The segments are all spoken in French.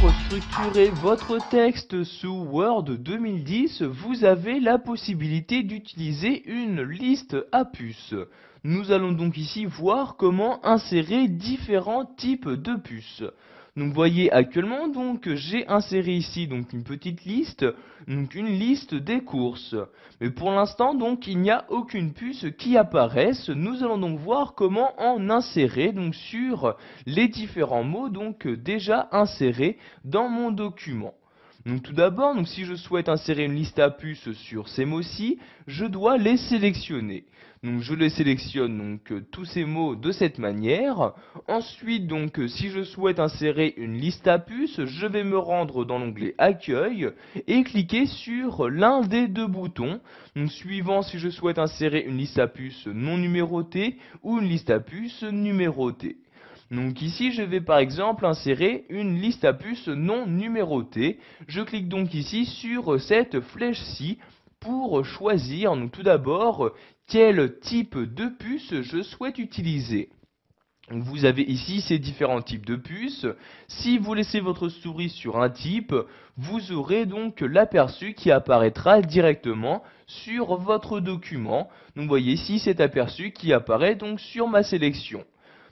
pour structurer votre texte sous Word 2010, vous avez la possibilité d'utiliser une liste à puces. Nous allons donc ici voir comment insérer différents types de puces. Donc voyez actuellement donc j'ai inséré ici donc une petite liste, donc une liste des courses. Mais pour l'instant donc il n'y a aucune puce qui apparaisse. Nous allons donc voir comment en insérer donc sur les différents mots donc déjà insérés dans mon document. Donc tout d'abord, donc si je souhaite insérer une liste à puces sur ces mots-ci, je dois les sélectionner. Donc je les sélectionne donc tous ces mots de cette manière. Ensuite donc si je souhaite insérer une liste à puces, je vais me rendre dans l'onglet Accueil et cliquer sur l'un des deux boutons. Donc suivant si je souhaite insérer une liste à puces non numérotée ou une liste à puces numérotée. Donc ici, je vais par exemple insérer une liste à puces non numérotée. Je clique donc ici sur cette flèche-ci pour choisir donc tout d'abord quel type de puce je souhaite utiliser. Vous avez ici ces différents types de puces. Si vous laissez votre souris sur un type, vous aurez donc l'aperçu qui apparaîtra directement sur votre document. Donc vous voyez ici cet aperçu qui apparaît donc sur ma sélection.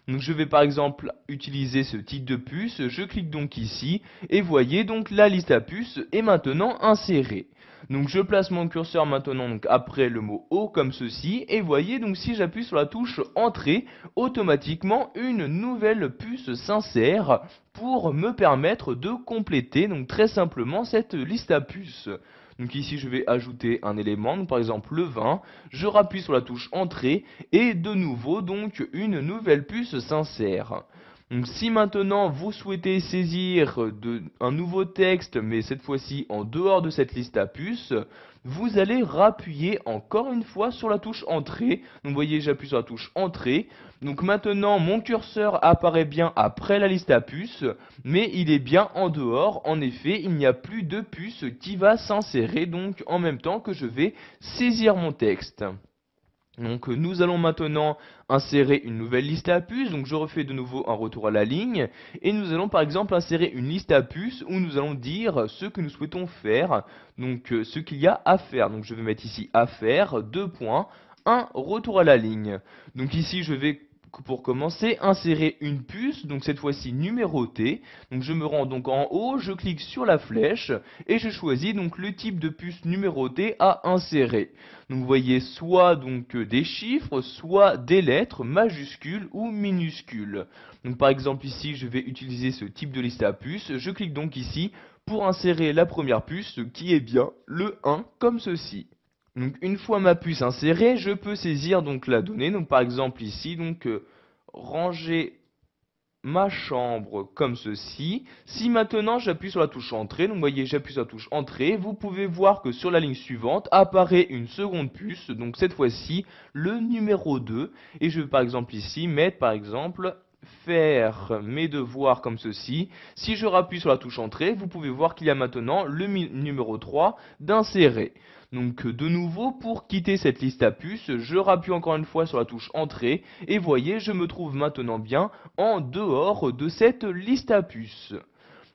Donc je vais par exemple utiliser ce type de puce, je clique donc ici et voyez donc la liste à puces est maintenant insérée. Donc je place mon curseur maintenant donc après le mot O comme ceci et voyez donc si j'appuie sur la touche Entrée, automatiquement une nouvelle puce s'insère pour me permettre de compléter donc très simplement cette liste à puces. Donc ici je vais ajouter un élément, donc par exemple le 20, je rappuie sur la touche Entrée et de nouveau donc une nouvelle puce s'insère. Donc si maintenant vous souhaitez saisir un nouveau texte mais cette fois-ci en dehors de cette liste à puces, vous allez rappuyer encore une fois sur la touche Entrée. Donc vous voyez j'appuie sur la touche Entrée. Donc maintenant mon curseur apparaît bien après la liste à puces, mais il est bien en dehors. En effet, il n'y a plus de puce qui va s'insérer donc en même temps que je vais saisir mon texte. Donc nous allons maintenant insérer une nouvelle liste à puces, donc je refais de nouveau un retour à la ligne, et nous allons par exemple insérer une liste à puces où nous allons dire ce que nous souhaitons faire, donc ce qu'il y a à faire. Donc je vais mettre ici à faire, 2 points, un retour à la ligne. Donc ici je vais pour commencer, insérer une puce, donc cette fois-ci numérotée. Donc je me rends donc en haut, je clique sur la flèche et je choisis donc le type de puce numérotée à insérer. Donc vous voyez soit donc des chiffres, soit des lettres majuscules ou minuscules. Donc par exemple ici, je vais utiliser ce type de liste à puces. Je clique donc ici pour insérer la première puce qui est bien le 1 comme ceci. Donc une fois ma puce insérée, je peux saisir donc la donnée. Donc par exemple ici, donc ranger ma chambre comme ceci. Si maintenant j'appuie sur la touche Entrée, donc vous voyez j'appuie sur la touche Entrée, vous pouvez voir que sur la ligne suivante apparaît une seconde puce, donc cette fois-ci le numéro 2. Et je vais par exemple ici mettre par exemple faire mes devoirs comme ceci. Si je rappuie sur la touche Entrée, vous pouvez voir qu'il y a maintenant le numéro 3 d'insérer. Donc de nouveau, pour quitter cette liste à puces, je rappuie encore une fois sur la touche Entrée et voyez, je me trouve maintenant bien en dehors de cette liste à puces.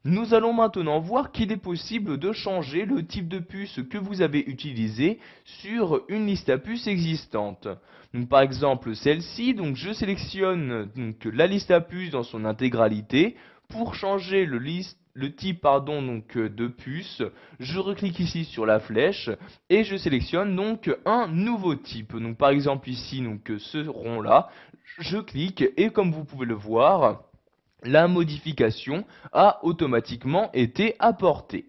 Nous allons maintenant voir qu'il est possible de changer le type de puce que vous avez utilisé sur une liste à puces existante. Donc par exemple celle-ci, donc je sélectionne donc la liste à puces dans son intégralité. Pour changer le type de puce, je reclique ici sur la flèche et je sélectionne donc un nouveau type. Donc par exemple ici donc ce rond là, je clique et comme vous pouvez le voir, la modification a automatiquement été apportée.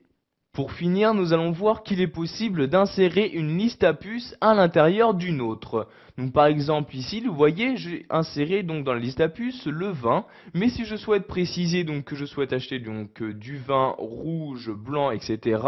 Pour finir, nous allons voir qu'il est possible d'insérer une liste à puces à l'intérieur d'une autre. Donc par exemple ici, vous voyez, j'ai inséré donc dans la liste à puces le vin, mais si je souhaite préciser donc que je souhaite acheter donc du vin rouge, blanc, etc.,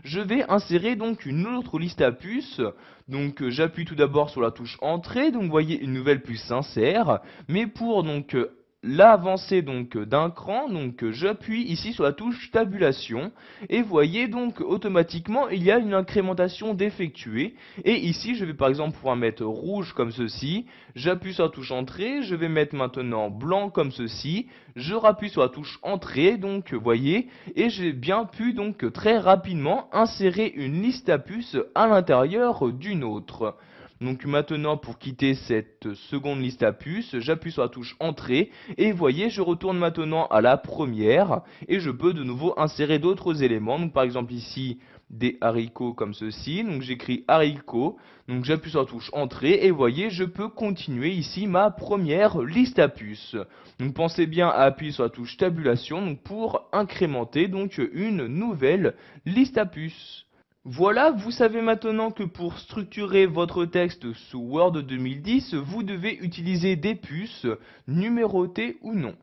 je vais insérer donc une autre liste à puces. Donc j'appuie tout d'abord sur la touche Entrée, donc vous voyez une nouvelle puce s'insère, mais pour donc l'avancée donc d'un cran, donc j'appuie ici sur la touche tabulation et voyez donc automatiquement il y a une incrémentation d'effectuer et ici je vais par exemple pouvoir mettre rouge comme ceci, j'appuie sur la touche entrée, je vais mettre maintenant blanc comme ceci, je rappuie sur la touche entrée donc voyez et j'ai bien pu donc très rapidement insérer une liste à puces à l'intérieur d'une autre. Donc maintenant pour quitter cette seconde liste à puces, j'appuie sur la touche entrée et voyez je retourne maintenant à la première et je peux de nouveau insérer d'autres éléments. Donc par exemple ici des haricots comme ceci, donc j'écris haricots, donc j'appuie sur la touche entrée et voyez je peux continuer ici ma première liste à puces. Donc pensez bien à appuyer sur la touche tabulation donc pour incrémenter donc une nouvelle liste à puces. Voilà, vous savez maintenant que pour structurer votre texte sous Word 2010, vous devez utiliser des puces numérotées ou non.